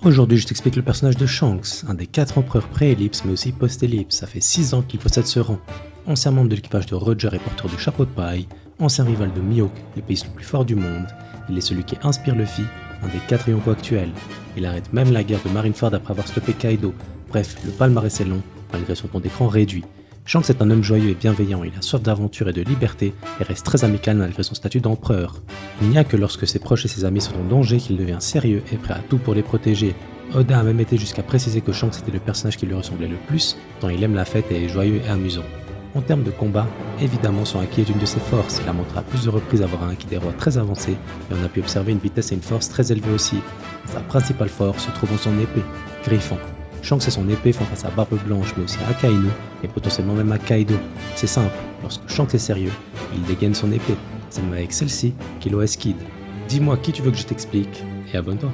Aujourd'hui, je t'explique le personnage de Shanks, un des 4 empereurs pré-ellipse mais aussi post-ellipse. Ça fait 6 ans qu'il possède ce rang. Ancien membre de l'équipage de Roger et porteur du chapeau de paille, ancien rival de Mihawk, l'épéiste le plus fort du monde, il est celui qui inspire Luffy, un des 4 Yonko actuels. Il arrête même la guerre de Marineford après avoir stoppé Kaido. Bref, le palmarès est long, malgré son temps d'écran réduit. Shanks est un homme joyeux et bienveillant, il a soif d'aventure et de liberté et reste très amical malgré son statut d'empereur. Il n'y a que lorsque ses proches et ses amis sont en danger qu'il devient sérieux et prêt à tout pour les protéger. Oda a même été jusqu'à préciser que Shanks était le personnage qui lui ressemblait le plus, tant il aime la fête et est joyeux et amusant. En termes de combat, évidemment son haki est une de ses forces, il a montré à plusieurs reprises avoir un haki des rois très avancé, et on a pu observer une vitesse et une force très élevées aussi. Sa principale force se trouve en son épée, Griffon. Shanks et son épée font face à Barbe Blanche, mais aussi à Akainu, et potentiellement même à Kaido. C'est simple, lorsque Shanks est sérieux, il dégaine son épée. C'est même avec celle-ci qu'il OS Kid. Dis-moi qui tu veux que je t'explique, et abonne-toi.